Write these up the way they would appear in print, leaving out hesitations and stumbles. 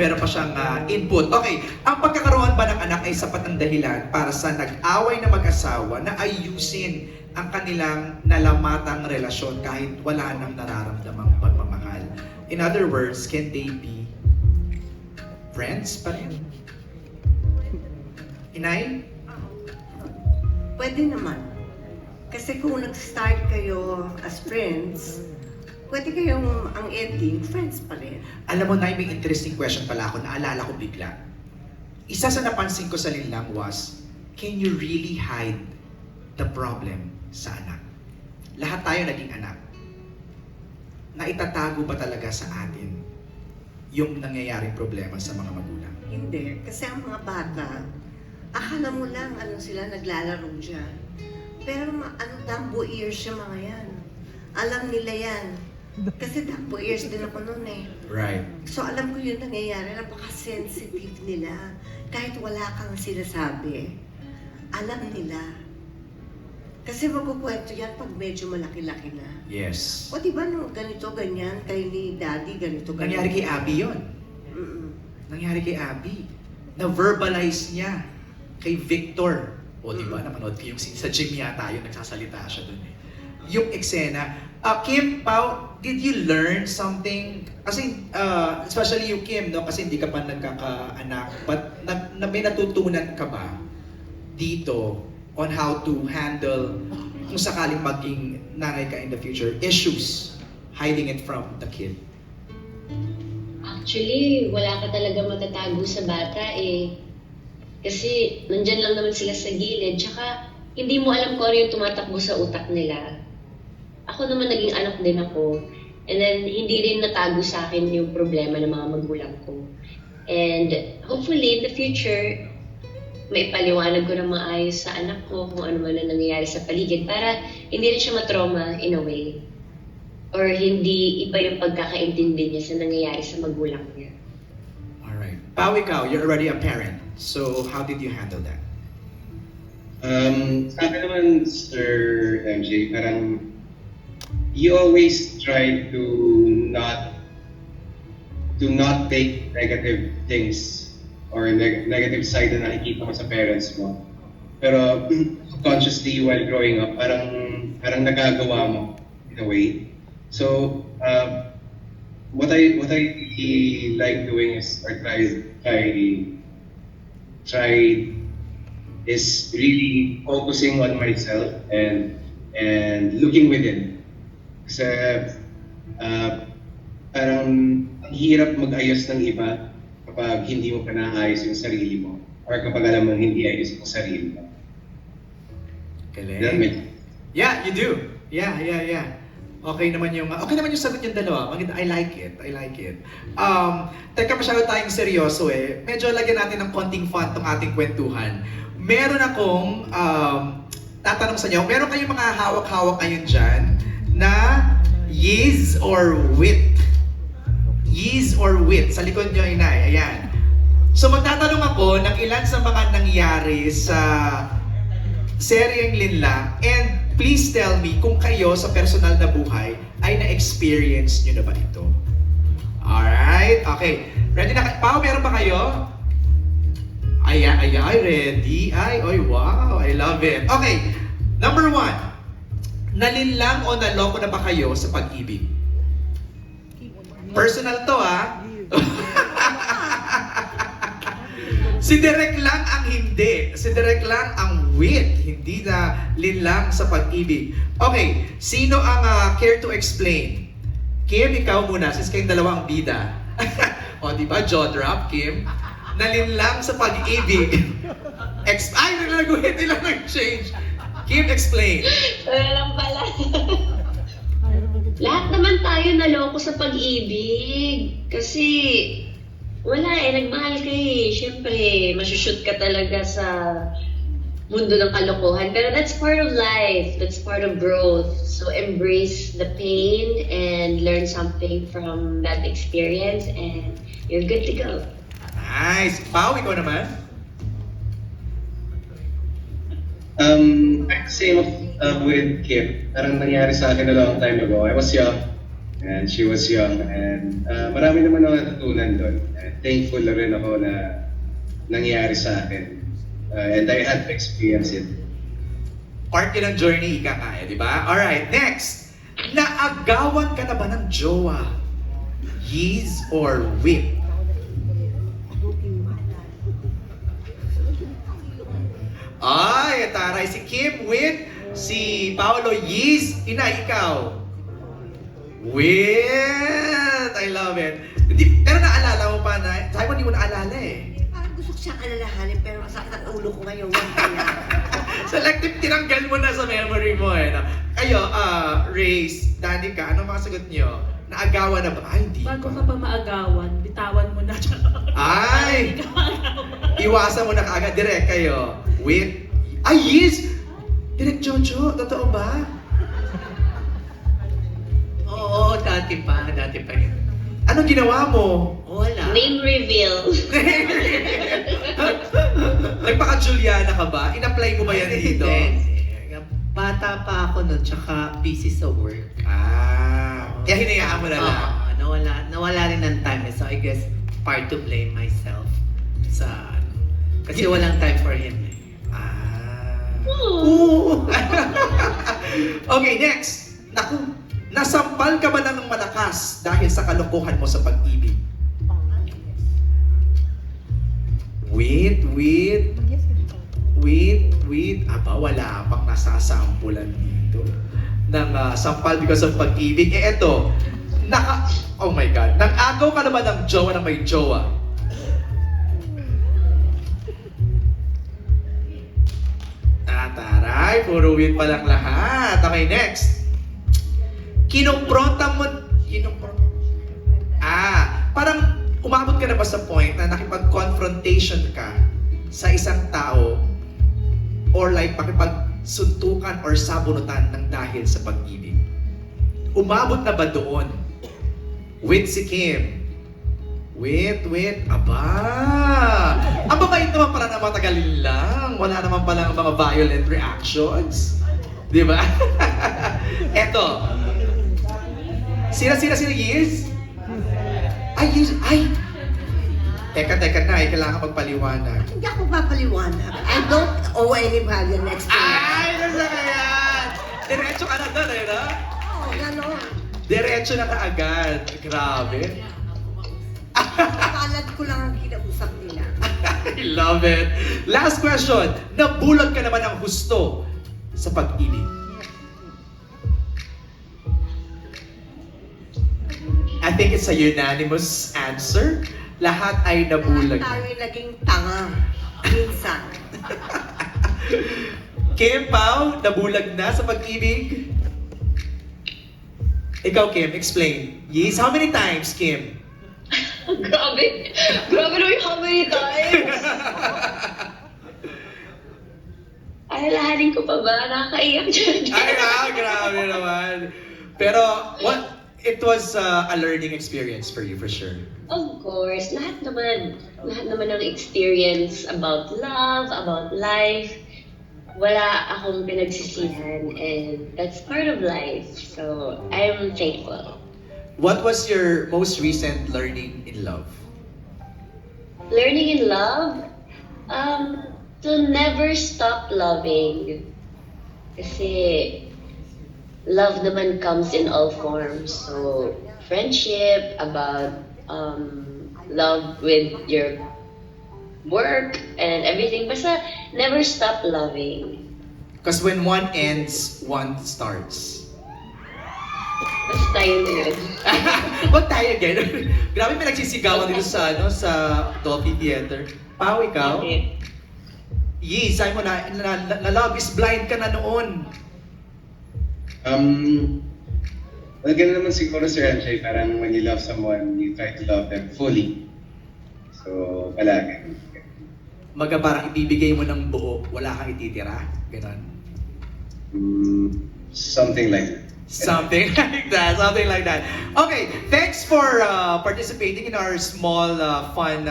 meron pa siyang input. Okay, ang pagkakaroon ba ng anak ay sapat ng dahilan para sa nag-away na mag-asawa na ayusin ang kanilang nalamatang relasyon kahit wala nang nararamdamang pagmamahal? In other words, can they be friends pa rin? Inay? Pwede naman. Kasi kung nag-start kayo as friends, pwede kayong ang ending, friends pa rin. Alam mo, Nay, may interesting question pala ako, naalala ko bigla. Isa sa napansin ko sa linlang was, can you really hide the problem sa anak? Lahat tayo naging anak. Naitatago ba talaga sa atin yung nangyayaring problema sa mga magulang? Hindi. Kasi ang mga bata, akala mo lang sila naglalaro dyan. Pero dumbo ears siya mga yan. Alam nila yan. Kasi dumbo ears din ako noon eh. Right. So alam ko yun nangyayari, napaka-sensitive nila. Kahit wala kang sinasabi, alam nila. Kasi magkukwento yan pag medyo malaki-laki na. Yes. O diba no, ganito, ganyan, kay ni daddy, ganito, ganyan. Nangyari kay Abby yun. Nangyari kay Abby. Na-verbalize niya kay Victor. O diba, napanood ko yung scene sa gym yata yun, nagsasalita siya dun eh. Yung eksena. Kim, Pao, did you learn something? Kasi, especially you Kim, no? Kasi hindi ka pa nagkakaanak. But may natutunan ka ba dito on how to handle kung sakaling maging nanay ka in the future, issues hiding it from the kid? Actually, wala ka talaga matatago sa bata eh. Kasi nandyan lang naman sila sa gilid. Tsaka hindi mo alam kung ano yung tumatakbo sa utak nila. Ako naman naging anak din ako. And then hindi rin natago sa akin yung problema ng mga magulang ko. And hopefully in the future, may paliwanag ko na maayos sa anak ko kung ano man ang nangyayari sa paligid para hindi rin siya matrauma in a way. Or hindi iba yung pagkakaintindi niya sa nangyayari sa magulang niya. Alright. Pao, ikaw, you're already a parent. So, how did you handle that? Sa akin naman, Sir MJ, parang you always try to not take negative things or negative side na nakikita mo sa parents mo. Pero consciously while growing up, parang nagagawa mo in a way. So, what I really like doing is, or try is really focusing on myself and looking within. Kasi parang ang hirap mag-ayos ng iba kapag hindi mo pa naayos yung sarili mo or kapag alam mong hindi ayos yung sarili mo. Galing. Yeah, you do. Yeah. Okay naman yung sagot yung dalawa. I like it. Teka, masyado tayong seryoso eh. Medyo lagyan natin ng konting fun tong ating kwentuhan. Meron akong tatanong sa inyo. Meron kayong mga hawak-hawak ngayon dyan na yes or wit? Yes or wit? Sa likod nyo, Inay. Ayan. So magtatanong ako ng ilan sa mga nangyari sa seryeng Linlang, and please tell me kung kayo sa personal na buhay ay na-experience nyo na ba ito? Alright? Okay. Ready na? Pao, meron ba kayo? Ay, ready? Ay, wow. I love it. Okay. Number 1. Nalinlang o naloko na ba kayo sa pag-ibig? Personal to, ah. Si Derek lang ang hindi. Si Derek lang ang wit. Hindi na linlang sa pag-ibig. Okay, sino ang care to explain? Kim, ikaw muna, since kayong dalawang bida. O, di ba? Jaw drop, Kim. Nalinlang sa pag-ibig. Ay, naglaguhin nila nag-change. Kim, explain. Wala lang pala. Lahat naman tayo naloko sa pag-ibig. Kasi wala eh, nagmahal ka eh. Siyempre, masushoot ka talaga sa mundo ng kalokohan. Pero that's part of life. That's part of growth. So embrace the pain and learn something from that experience and you're good to go. Nice. Pao, ikaw naman? Same with Kim. Parang nangyari sa akin a long time ago. I was young. And she was young, and marami naman ako natutunan doon. And thankful na rin ako na nangyari sa akin. And I had to experience it. Part yun ng journey, ika nga di ba? Alright, next. Naagawan ka na ba ng jowa? Yeez or whip? Ay, taray. Si Kim, whip. Si Paolo, yeez. Ina, ikaw. Whip. I love it. Pero naalala mo pa na, sabi mo hindi mo naalala eh. Parang gusto ko siyang alalahanin, pero masakit ang ulo ko ngayon. Kaya, Selective, tinanggal mo na sa memory mo eh. No? Kayo, Race, Danica, ano mga sagot niyo? Naagawan na ba? Ay, hindi Bago pa. ka pa maagawan, bitawan mo na. Ay! Hindi ka maagawan. Iwasan mo na kaagad. Direct kayo. With... Ay, yes! Direct Jojo, totoo ba? Oo, dati pa yun. Anong ginawa mo? Wala. Name reveal. Nagpaka-Juliana ka ba? In-apply mo ba yan dito? Hindi. Bata pa ako nun, tsaka busy sa work. Kaya hinayaan mo na lang. Oo, nawala rin ng time. So I guess part to blame myself sa ano. Kasi walang time for him. Ooh. Okay, next. Naku, nasampal ka ba na ng malakas dahil sa kalokohan mo sa pag-ibig? Wait. Aba, wala pang nasasampulan dito ng sampal because of pag-ibig. Eto, oh my God, nag-agaw ka naman ng jowa na may jowa. Taray, puro win pa lang lahat. Okay, next. Parang umabot ka na ba sa point na nakipag-confrontation ka sa isang tao or like makipagsuntukan or sabunutan ng dahil sa pag-ibig? Umabot na ba doon? With si Kim. Wait, aba! Ang babait naman pala na matagalin lang. Wala naman pala mga violent reactions. Di ba? Eto. Sino, Yiz? Ay, Yiz, ay! Teka na, kailangan magpaliwanag. hindi ako papaliwanag. I don't owe anybody an explanation. Ay, nasa yan! Diretso ka na doon, eh, no? Oo, ganon. Diretso na kaagad. Grabe. Kalat ko lang ang kinausap nila. I love it. Last question. Nabulag ka naman ng gusto sa pag-ibig? I think it's a unanimous answer. Lahat ay nabulag. Lahat tayo naging tanga. Minsan. Kim, Pao, nabulag na sa pag-ibig? Ikaw, Kim, explain. Yes, how many times, Kim? Grabe. Grabe naman how many times. Alalahanin ko pa ba? Nakakaiyak dyan. Ay, grabe naman. Pero, it was a learning experience for you, for sure. Of course, lahat naman ng experience about love, about life, wala akong pinagsisihan and that's part of life. So, I'm thankful. What was your most recent learning in love? Learning in love, to never stop loving. Kasi love naman comes in all forms. So, friendship, about love with your work and everything. Basta never stop loving. Because when one ends, one starts. Basta yun na yun. Wag tayo again. Grabe may nagsisigawan dito sa Dolphy Theater. Pao, ikaw? Okay. Yee, sabi mo na love is blind ka na noon. Well, ganun naman siguro, Sir MJ, parang when you love someone, you try to love them fully. So, palagi. Maga parang ibibigay mo ng buo, wala kang ititira. Ganon. Something like that. Something like that. Okay, thanks for participating in our small fun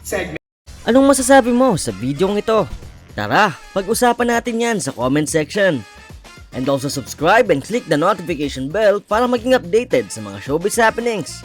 segment. Anong masasabi mo sa videong ito? Tara, pag-usapan natin yan sa comment section. And also subscribe and click the notification bell para maging updated sa mga showbiz happenings.